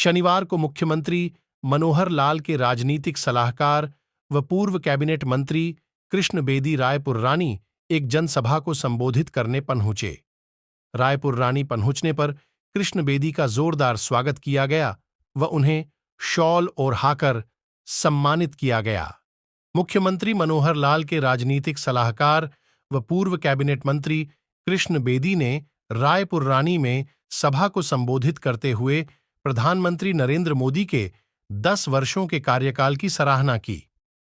शनिवार को मुख्यमंत्री मनोहर लाल के राजनीतिक सलाहकार व पूर्व कैबिनेट मंत्री कृष्ण बेदी रायपुर रानी एक जनसभा को संबोधित करने पहुंचे। रायपुर रानी पहुंचने पर कृष्ण बेदी का जोरदार स्वागत किया गया व उन्हें शॉल ओढ़ाकर सम्मानित किया गया। मुख्यमंत्री मनोहर लाल के राजनीतिक सलाहकार व पूर्व कैबिनेट मंत्री कृष्ण बेदी ने रायपुर रानी में सभा को संबोधित करते हुए प्रधानमंत्री नरेंद्र मोदी के 10 वर्षों के कार्यकाल की सराहना की।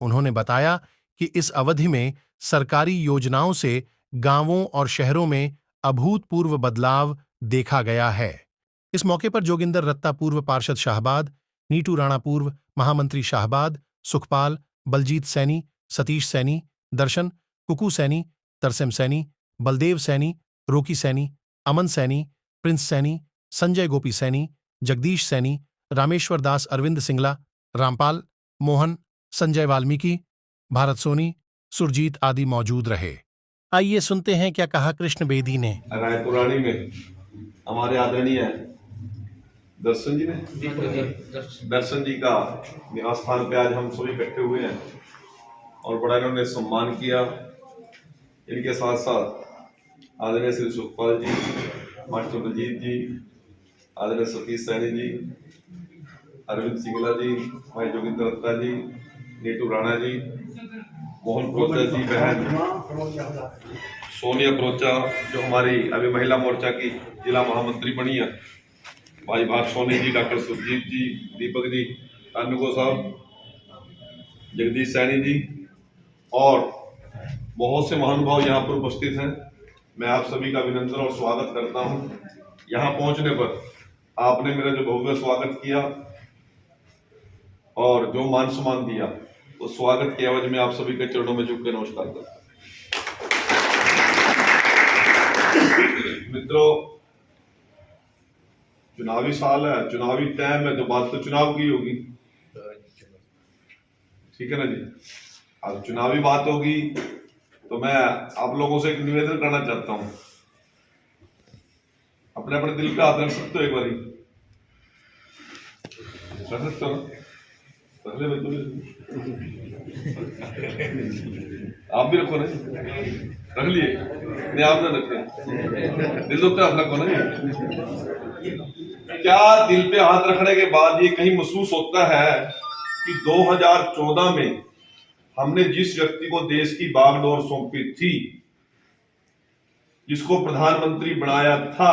उन्होंने बताया कि इस अवधि में सरकारी योजनाओं से गांवों और शहरों में अभूतपूर्व बदलाव देखा गया है। इस मौके पर जोगिंदर रत्ता पूर्व पार्षद शाहबाद, नीटू राणा पूर्व महामंत्री शाहबाद, सुखपाल, बलजीत सैनी, सतीश सैनी, दर्शन, कुकू सैनी, तरसेम सैनी, बलदेव सैनी, रोकी सैनी, अमन सैनी, प्रिंस सैनी, संजय गोपी सैनी, जगदीश सैनी, रामेश्वर दास, अरविंद सिंगला, रामपाल, मोहन, संजय वाल्मीकि, भारत सोनी, सुरजीत आदि मौजूद रहे। आइए सुनते हैं क्या कहा कृष्ण बेदी ने। रायपुरानी में हमारे आदरणीय दर्शन जी ने दर्शन जी का निवास स्थान पे आज हम सभी इकट्ठे हुए हैं और बड़ा इन्होंने सम्मान किया। इनके साथ साथ आदरणीय श्री सुखपाल जी, मास्टर बलजीत जी, आदरणीय सतीश सैनी जी, अरविंद सिंगला जी, भाई जोगिंदर दत्ता जी, नीटू राणा जी, मोहन क्रोचा जी, बहन सोनिया क्रोचा जो हमारी अभी महिला मोर्चा की जिला महामंत्री बनी है, भाई भाग सोनी जी, डॉक्टर सुरजीत जी, दीपक जी, अनुगो साहब, जगदीश सैनी जी और बहुत से महानुभाव यहाँ पर उपस्थित हैं। मैं आप सभी का अभिनंदन और स्वागत करता हूँ। यहाँ पहुँचने पर आपने मेरा जो भव्य स्वागत किया और जो मान सम्मान दिया, उस स्वागत के एवज में आप सभी के चरणों में झुक के नमस्कार करता हूँ। मित्रों, चुनावी साल है, चुनावी टाइम है, तो बात तो चुनाव की होगी, ठीक है ना जी। अब चुनावी बात होगी तो मैं आप लोगों से एक निवेदन करना चाहता हूं। अपने अपने दिल पे हाथ रख सकते हो, एक बारी रख सकते हो ना? रख ले भाई, आप भी रखो ना, रख लिए नहीं, आप ना रखे, दिल पे हाथ रखो ना। क्या दिल पे हाथ रखने के बाद ये कहीं महसूस होता है कि 2014 में हमने जिस व्यक्ति को देश की बागडोर सौंपी थी, जिसको प्रधानमंत्री बनाया था,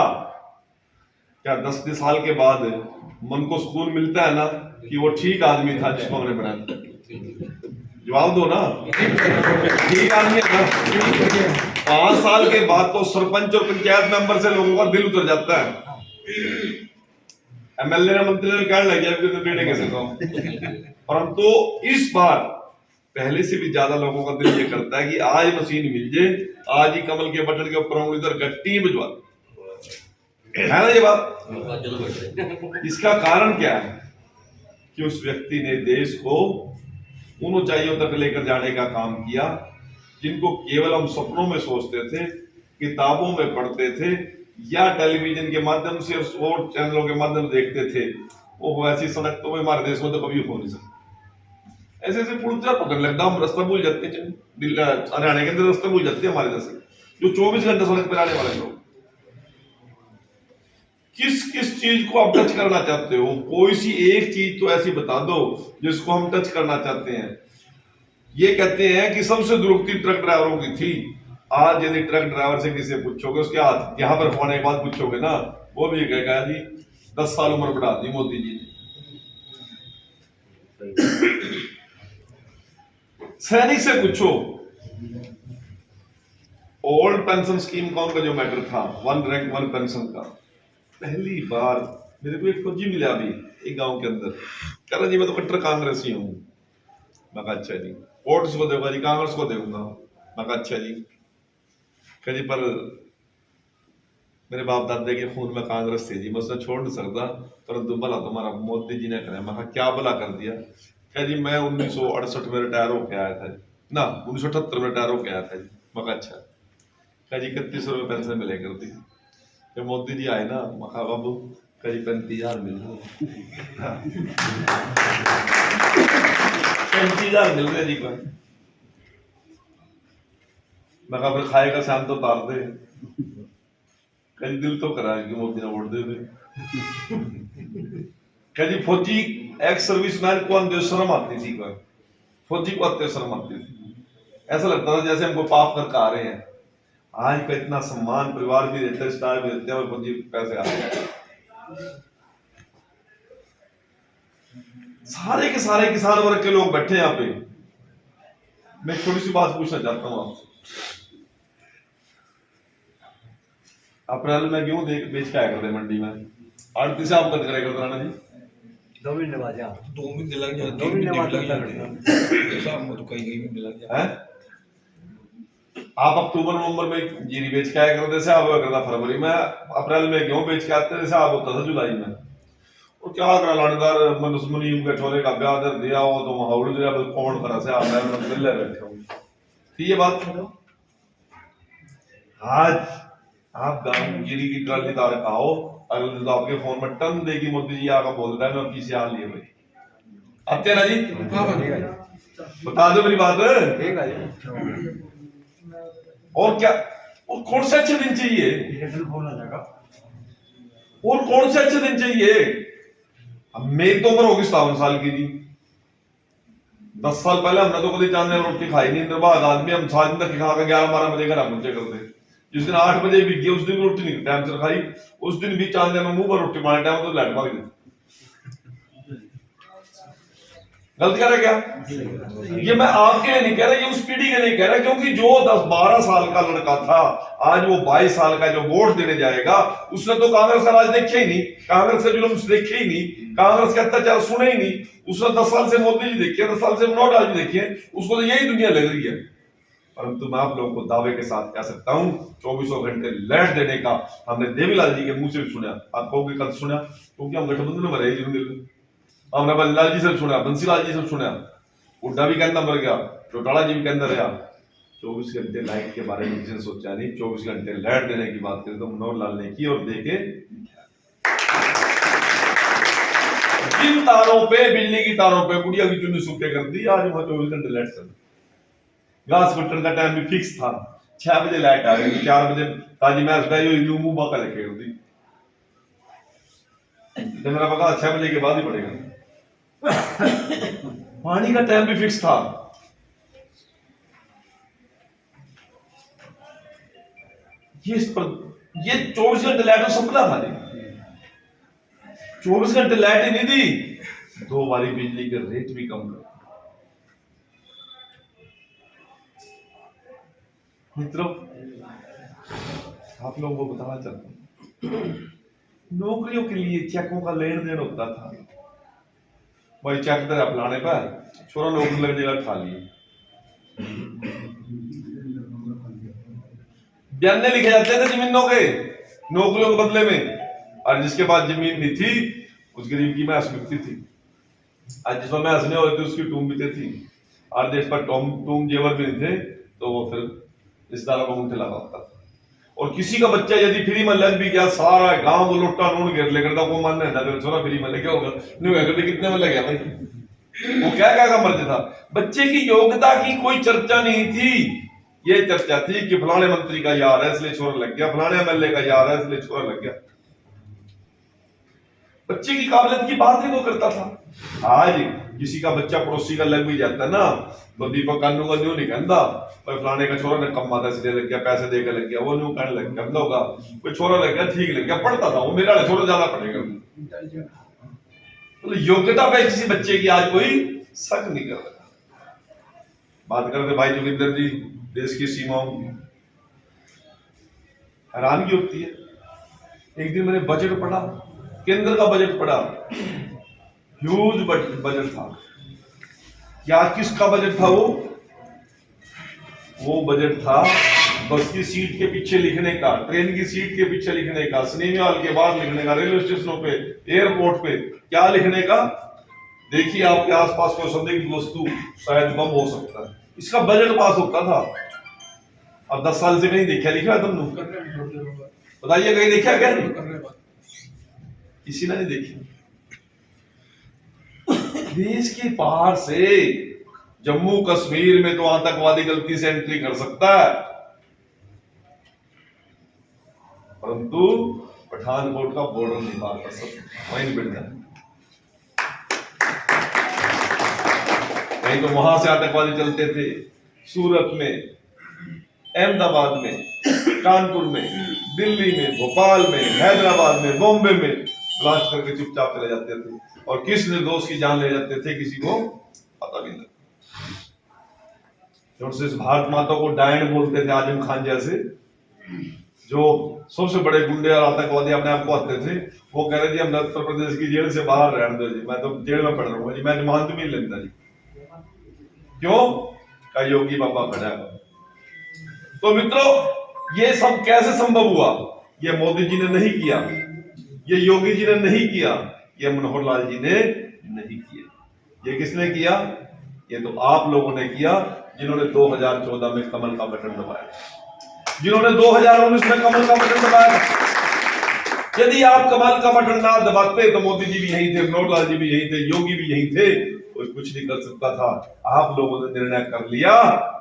क्या 10 साल के बाद मन को सुकून मिलता है ना कि वो ठीक आदमी था जिसको हमने बनाया था? जवाब दो ना, ठीक आदमी है ना? 5 साल के बाद तो सरपंच और पंचायत मेंबर से लोगों का दिल उतर जाता है। एमएलए ने, मंत्री ने कहने लग गया तो बेटे कैसे कहूं, परंतु इस बार पहले से भी ज्यादा लोगों का दिल ये करता है कि आज मशीन मिल जाए, आज ही कमल के बटन के ऊपर उंगली इधर गट्टी बजवा है ना ये बात। इसका कारण क्या है कि उस व्यक्ति ने देश को उन ऊंचाइयों तक लेकर जाने का काम किया जिनको केवल हम सपनों में सोचते थे, किताबों में पढ़ते थे या टेलीविजन के माध्यम से और चैनलों के माध्यम से देखते थे। वो ऐसी सड़क तो हमारे देश में तो कभी हो नहीं सकती। ऐसे ऐसे पुलिस पकड़ लगता, हम रास्ता भूल जाते हैं, हरियाणा के अंदर रास्ता भूल जाते हैं हमारे देश जो 24 घंटे सड़क पर आने वाले लोग। किस किस चीज को आप टच करना चाहते हो? कोई सी एक चीज तो ऐसी बता दो जिसको हम टच करना चाहते हैं। ये कहते हैं कि सबसे दुर्गति ट्रक ड्राइवरों की थी। आज यदि ट्रक ड्राइवर से किसी पूछोगे, उसके हाथ यहाँ पर होने के बाद पूछोगे ना, वो भी कहेगा जी 10 साल उम्र बढ़ा दी मोदी जी ने। सैनिक से पूछो, ओल्ड पेंशन स्कीम का जो मैटर था, 1 रैंक 1 पेंशन का, पहली बार मेरे को एक फौजी मिला अभी एक गांव के अंदर, कह रहा जी मैं तो कट्टर कांग्रेसी हूँ। मैं कहा अच्छा जी, वोट किसको देगा जी? कांग्रेस को देगा। मैं कहा अच्छा जी। कह जी पर मेरे बाप दादे के खून में कांग्रेस थी जी, मैं उसने छोड़ नहीं सकता, परंतु भला तुम्हारा मोदी जी ने करा। मैं कहा क्या भला कर दिया? क्या जी मैं 1968 में रिटायर होकर आया था ना, 1978 में रिटायर होकर आया था जी। मैं कहा अच्छा। क्या जी 3100 रुपये पेंशन मिले करती। जब मोदी जी आए ना, मैं कहा बाबू करीब 35,000 मिल रहे 35,000 मिल रहे जी को। मैं कहा फिर खाएगा शाम तो तार दे, कहीं दिल तो करा कि मोदी ने वोट दे दे। कहीं फौजी एक्स सर्विसमैन को अंधे शर्म आती थी, कोई फौजी को अत्य शर्म आती थी, ऐसा लगता था जैसे हमको पाप करके आ रहे हैं। आज का इतना सम्मान परिवार भी देते हैं, स्टार भी देते हैं, और फौजी पैसे आते हैं। सारे के सारे किसान वर्ग के लोग बैठे यहाँ पे। मैं छोटी सी बात पूछना चाहता हूँ आपसे, अप्रैल में गेहूं बेच के आया करते मंडी में, 38 से आप बंद करेगा राणा जी? 2 महीने बाद 2 महीने लग जाते, 2 महीने बाद लग जाते हैं ऐसा, हम तो कहीं महीने लग जाते हैं। आप अक्टूबर नवंबर में जीरी बेच के आया करते, जैसे आप करता फरवरी में, अप्रैल में गेहूं बेच के आते, जैसे आप होता था जुलाई में। और क्या करा लानेदार मनुष्य मुनीम के छोरे का ब्याह दर दिया हो तो वहां उड़ गया, कौन करा से आप मिल बैठे हो। ये बात आज आप जीरी की ट्राली तार खाओ, अगले दिन तो आपके फोन में टन देगी मोदी जी आका बोल रहा है मैं किसी हाल लिए भाई। अब तेरा जी बता दो मेरी बात। और क्या, और कौन से अच्छे दिन चाहिए, और कौन से अच्छे दिन चाहिए? अब मेरी तो उम्र होगी 57 साल की थी, 10 साल पहले हमने तो कभी चांद में रोटी खाई नहीं। निर्बाध आदमी, हम 7 दिन तक खा के 11-12 बजे घर पहुंचे करते। जिस दिन 8 बजे भी गए उस दिन रोटी नहीं टाइम से खाई, उस दिन भी चांद में मुंह पर रोटी मारने टाइम तो लाइट भाग गई। गलत कह रहा क्या? ये मैं आपके लिए नहीं कह रहा, ये उस पीढ़ी के लिए कह रहा, क्योंकि जो 10-12 साल का लड़का था आज वो 22 साल का जो वोट देने जाएगा, उसने तो कांग्रेस का राज देखे ही नहीं, कांग्रेस के जुल्म देखे ही नहीं, कांग्रेस के अत्याचार सुने ही नहीं। उसने 10 साल से मोदी जी देखे, 10 साल से मनोहर लाल जी देखे, उसको तो यही दुनिया लग रही है। परंतु मैं आप लोगों को दावे के साथ कह सकता हूं, 24 घंटे लाइट देने का हमने देवीलाल जी के मुंह से भी सुना। आप कहोगे कल सुना, क्योंकि हम गठबंधन में रहे जिन्होंने, हमने बल्लाल जी से सुना, बंसीलाल जी से सुना, हुड्डा भी कहना मर गया, चौटाला जी भी कहना रहा। 24 घंटे लाइट के बारे में किसी ने सोचा नहीं। 24 घंटे लाइट देने की बात करें तो मनोहर लाल ने की, और देखे जिन तारों पे, बिजली की तारों पे गुड़िया की चुन्नी सूखे कर दी, आज वहां 24 घंटे लाइट चल। घास कट्टन का टाइम भी फिक्स था, 6 बजे लाइट आ गई, 4 बजे ताजी मैच गई, मुंह बाका लेके होती, मेरा पका 6 बजे के बाद ही पड़ेगा। पानी का टाइम भी फिक्स था। ये 24 घंटे लाइट सपना था नहीं, 24 घंटे लाइट ही नहीं दी, 2 बारी बिजली के रेट भी कम कर। मित्रों, आप लोगों को बताना चाहता हूं, नौकरियों के लिए चेकों का लेन देन होता था। भाई चेक तेरा फलाने पर छोरा नौकरी लग जाएगा, खा लिए बयाने लिखे जाते थे जमीनों के नौकरियों के बदले में, और जिसके पास जमीन नहीं थी उस गरीब की मैस मिलती थी। आज जिसमें मैस नहीं होती उसकी टूम भी थी, और जिस पर टूम जेवर भी नहीं थे तो वो फिर रिश्तेदारों को मुंह लगा होता था। और किसी का बच्चा यदि फ्री में लग भी गया, सारा गांव वो लोटा नून घेर लेकर वो मानने था छोरा फ्री में लगे होगा, नहीं होगा कितने में लग गया भाई, वो क्या क्या मर्जी था। बच्चे की योग्यता की कोई चर्चा नहीं थी, ये चर्चा थी कि फलाने मंत्री का यार है इसलिए छोरा लग गया, फलाने एमएलए का यार है इसलिए छोरा लग गया। बच्चे की काबिलियत की बात ही वो करता था। आज किसी का बच्चा पड़ोसी का लग भी जाता है ना, तो दीपक कानू का न्यू नहीं कहता फलाने का छोरा ने कम आता इसलिए लग गया, पैसे देकर लग गया, वो न्यू कहने लग गया होगा कोई छोरा लग गया ठीक लग गया, पढ़ता था वो, मेरा छोरा ज्यादा पढ़ेगा। तो योग्यता पे किसी बच्चे की आज कोई शक नहीं कर रहा। बात करते भाई जोगिंदर जी देश की सीमाओं, हैरानगी होती है। एक दिन मैंने बजट पढ़ा, केंद्र का बजट पढ़ा, ह्यूज बजट था। क्या किसका बजट था वो बजट था बस की सीट के पीछे लिखने का, ट्रेन की सीट के पीछे लिखने का, सिनेमा हॉल के बाहर लिखने का, रेलवे स्टेशनों पे, एयरपोर्ट पे क्या लिखने का। देखिए आपके आसपास कोई संदिग्ध वस्तु शायद बम हो सकता है, इसका बजट पास होता था। अब 10 साल से कहीं देखा लिखा है तुमने? बताइए कहीं देखा क्या? किसी ने नहीं देखी। देश के बाहर से जम्मू कश्मीर में तो आतंकवादी गलती से एंट्री कर सकता है, परंतु पठानकोट का बॉर्डर नहीं पार कर सकता, वहीं बैठ जाए। नहीं तो वहां से आतंकवादी चलते थे सूरत में, अहमदाबाद में, कानपुर में, दिल्ली में, भोपाल में, हैदराबाद में, बॉम्बे में ब्लास्ट करके चुपचाप चले जाते थे, और किस निर्दोष की जान ले जाते थे किसी को पता भी नहीं। इस भारत माता को डायन बोलते थे, आजम खान जैसे, जो सबसे बड़े गुंडे और आतंकवादी अपने आप को कहते थे, वो कह रहे थे हम उत्तर प्रदेश की जेल से बाहर रहने दो जी, मैं तो जेल में पड़ रहा हूँ जी, मैं मान तो नहीं लेता जी। क्यों? का योगी बाबा खड़ा है। तो मित्रों, ये सब कैसे संभव हुआ? ये मोदी जी ने नहीं किया, ये योगी जी ने नहीं किया, ये मनोहर लाल जी ने नहीं किया। ये किसने किया? ये तो आप लोगों ने किया, जिन्होंने 2014 में कमल का बटन दबाया, जिन्होंने 2019 में कमल का बटन दबाया। यदि आप कमल का बटन ना दबाते तो मोदी जी भी यही थे, मनोहर लाल जी भी यही थे, योगी भी यही थे, कोई कुछ नहीं कर सकता था। आप लोगों ने निर्णय कर लिया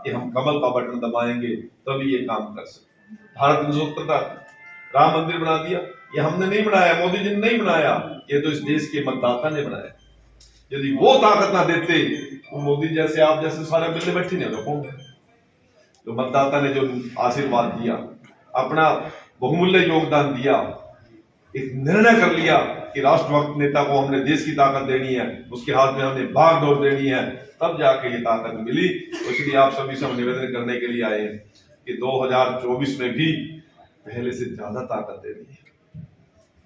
कि हम कमल का बटन दबाएंगे, तभी ये काम कर सकते। भारत ने स्वतंत्रता, राम मंदिर बना दिया, ये हमने नहीं बनाया, मोदी जी ने नहीं बनाया, ये तो इस देश के मतदाता ने बनाया। यदि वो ताकत ना देते तो मोदी जैसे आप जैसे सारे मिलने बैठे नहीं होंगे। जो मतदाता ने जो आशीर्वाद दिया, अपना बहुमूल्य योगदान दिया, एक निर्णय कर लिया कि राष्ट्रभक्त नेता को हमने देश की ताकत देनी है, उसके हाथ में हमने भागदौड़ देनी है, तब जाके ये ताकत मिली। तो इसलिए आप सभी से हम निवेदन करने के लिए आए हैं कि 2024 में भी पहले से ज्यादा ताकत देनी है।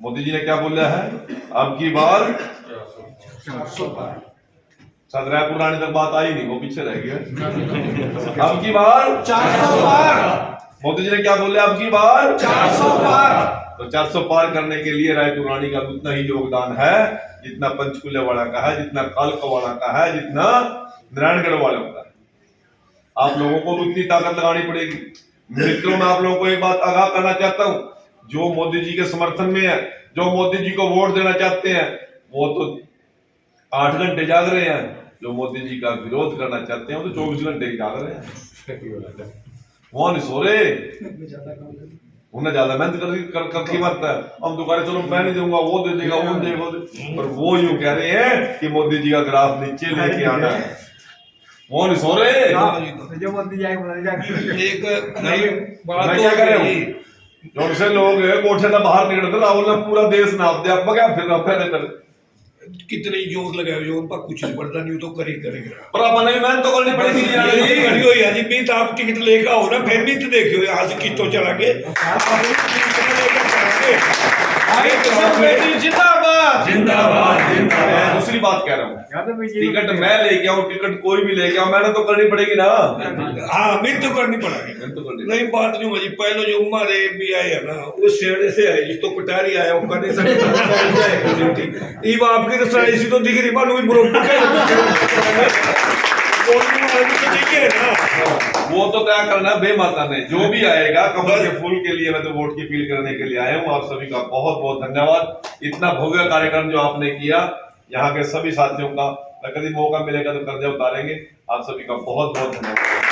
मोदी जी ने क्या बोला है? अब की बार 400 पार। शायद रायपुर आने तक बात आई नहीं, वो पीछे रह गया। अब की बार 400 पार। मोदी जी ने क्या बोला? अब की बार 400 पार। तो 400 पार करने के लिए रायपुर रानी का उतना ही योगदान है जितना पंचकुले वाला का है, जितना कालका का है, जितना नारायणगढ़ वालों का है। आप लोगों को उतनी ताकत लगानी पड़ेगी। मित्रों, मैं आप लोगों को एक बात आगाह करना चाहता हूं, जो मोदी जी के समर्थन में है, जो मोदी जी को वोट देना चाहते हैं, वो तो 8 घंटे जाग रहे हैं। जो मोदी जी का विरोध करना चाहते हैं वो तो 24 घंटे जाग रहे हैं। वो नहीं सो रहे, उन्हें ज्यादा मेहनत करके मरता है। हम तो कह रहे चलो मैं नहीं दूंगा, वो दे देगा, वो देगा, पर वो यूं कह रहे हैं कि मोदी जी का ग्राफ नीचे लेके आना है। वो नहीं सो रहे, जो मोदी जी एक नहीं मैं क्या कह रहा हूँ, जो से लोग कोठे से बाहर निकलते, राहुल ने पूरा देश नाप दिया, अब क्या फिर कर कितने जोर लगाए जो उन पर कुछ नहीं पड़ता, नहीं तो करेगा। पर अपने भी मेहनत तो करनी पड़ेगी यार। बीत आप टिकट लेकर आओ ना, फिर भी तो देखियो यहाँ से किस्तों चला के जिंदाबाद जिंदाबाद जिंदाबाद। दूसरी बात कह रहा हूँ, टिकट मैं लेके आऊँ, टिकट कोई भी लेके आऊँ, मेहनत तो करनी पड़ेगी ना। हाँ, मेहनत तो करनी पड़ेगी। नहीं बात नहीं होगी। पहले जो उम्र भी आए है ना, उस शेड़े से है, जिस तो कटारी आया वो कर नहीं सकता। ये आपकी तो साइज तो दिख रही, मानो भी वो तो क्या करना बेमाता ने, जो भी आएगा कमल के फूल के लिए मैं तो वोट की अपील करने के लिए आया हूँ। आप सभी का बहुत बहुत धन्यवाद। इतना भव्य कार्यक्रम जो आपने किया, यहाँ के सभी साथियों का कभी मौका मिलेगा तो कर्जा उतारेंगे। आप सभी का बहुत बहुत धन्यवाद।